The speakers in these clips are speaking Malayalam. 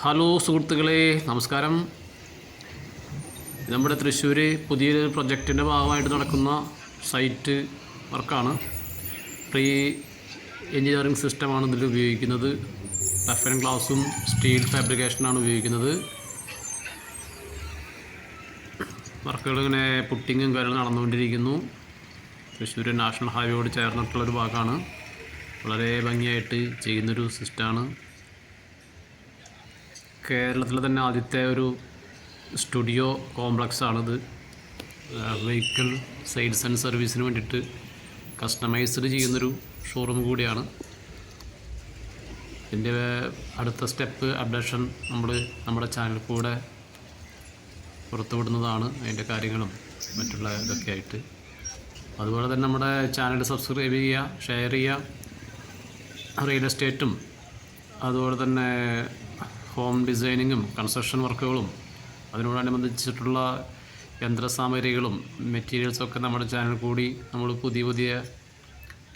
ഹലോ സുഹൃത്തുക്കളെ, നമസ്കാരം. നമ്മുടെ തൃശ്ശൂർ പുതിയൊരു പ്രൊജക്റ്റിൻ്റെ ഭാഗമായിട്ട് നടക്കുന്ന സൈറ്റ് വർക്കാണ്. പ്രീ എഞ്ചിനീയറിംഗ് സിസ്റ്റമാണ് ഇതിൽ ഉപയോഗിക്കുന്നത്. ടഫ് ആൻഡ് ഗ്ലാസും സ്റ്റീൽ ഫാബ്രിക്കേഷനാണ് ഉപയോഗിക്കുന്നത്. വർക്കുകൾ ഇങ്ങനെ പുട്ടിങ്ങും കാര്യങ്ങളും നടന്നുകൊണ്ടിരിക്കുന്നു. തൃശ്ശൂർ നാഷണൽ ഹൈവേയോട് ചേർന്നിട്ടുള്ളൊരു ഭാഗമാണ്. വളരെ ഭംഗിയായിട്ട് ചെയ്യുന്നൊരു സിസ്റ്റമാണ്. കേരളത്തിലെ തന്നെ ആദ്യത്തെ ഒരു സ്റ്റുഡിയോ കോംപ്ലക്സാണിത്. വെഹിക്കിൾ സെയിൽസ് ആൻഡ് സർവീസിന് വേണ്ടിയിട്ട് കസ്റ്റമൈസ്ഡ് ചെയ്യുന്നൊരു ഷോറൂം കൂടിയാണ്. ഇതിൻ്റെ അടുത്ത സ്റ്റെപ്പ് അപ്ഡേഷൻ നമ്മുടെ ചാനൽ കൂടെ പുറത്തുവിടുന്നതാണ്. അതിൻ്റെ കാര്യങ്ങളും മറ്റുള്ള ഇതൊക്കെ ആയിട്ട്. അതുപോലെ തന്നെ നമ്മുടെ ചാനൽ സബ്സ്ക്രൈബ് ചെയ്യുക, ഷെയർ ചെയ്യുക. റിയൽ എസ്റ്റേറ്റും അതുപോലെ തന്നെ ഹോം ഡിസൈനിങ്ങും കൺസ്ട്രക്ഷൻ വർക്കുകളും അതിനോടനുബന്ധിച്ചിട്ടുള്ള യന്ത്രസാമഗ്രികളും മെറ്റീരിയൽസൊക്കെ നമ്മുടെ ചാനൽ കൂടി നമ്മൾ പുതിയ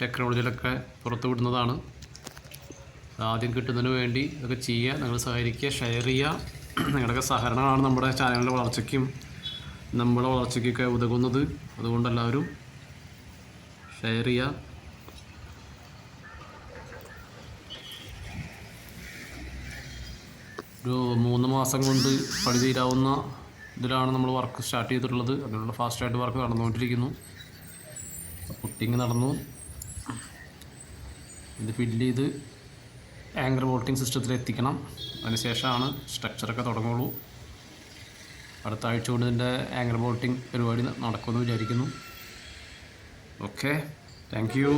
ടെക്നോളജിയിലൊക്കെ പുറത്തുവിടുന്നതാണ്. ആദ്യം കിട്ടുന്നതിന് വേണ്ടി ഇതൊക്കെ ചെയ്യുക, നിങ്ങൾ സഹകരിക്കുക, ഷെയർ ചെയ്യുക. നിങ്ങളുടെയൊക്കെ സഹകരണമാണ് നമ്മുടെ ചാനലിൻ്റെ വളർച്ചയ്ക്കും നമ്മുടെ വളർച്ചയ്ക്കൊക്കെ ഉതകുന്നത്. അതുകൊണ്ട് എല്ലാവരും ഷെയർ ചെയ്യുക. ഒരു 3 മാസം കൊണ്ട് പണി തീരാവുന്ന ഇതിലാണ് നമ്മൾ വർക്ക് സ്റ്റാർട്ട് ചെയ്തിട്ടുള്ളത്. അതിനുള്ള ഫാസ്റ്റായിട്ട് വർക്ക് നടന്നുകൊണ്ടിരിക്കുന്നു. പുട്ടിങ് നടന്നു. ഇത് ഫില്ല് ചെയ്ത് ആങ്കർ ബോൾട്ടിങ് സിസ്റ്റത്തിൽ എത്തിക്കണം. അതിനുശേഷമാണ് സ്ട്രക്ചറൊക്കെ തുടങ്ങുള്ളൂ. അടുത്ത ആഴ്ച കൊണ്ട് ഇതിൻ്റെ ആങ്കർ ബോൾട്ടിങ് പരിപാടി നടക്കുമെന്ന് വിചാരിക്കുന്നു. Okay, thank you.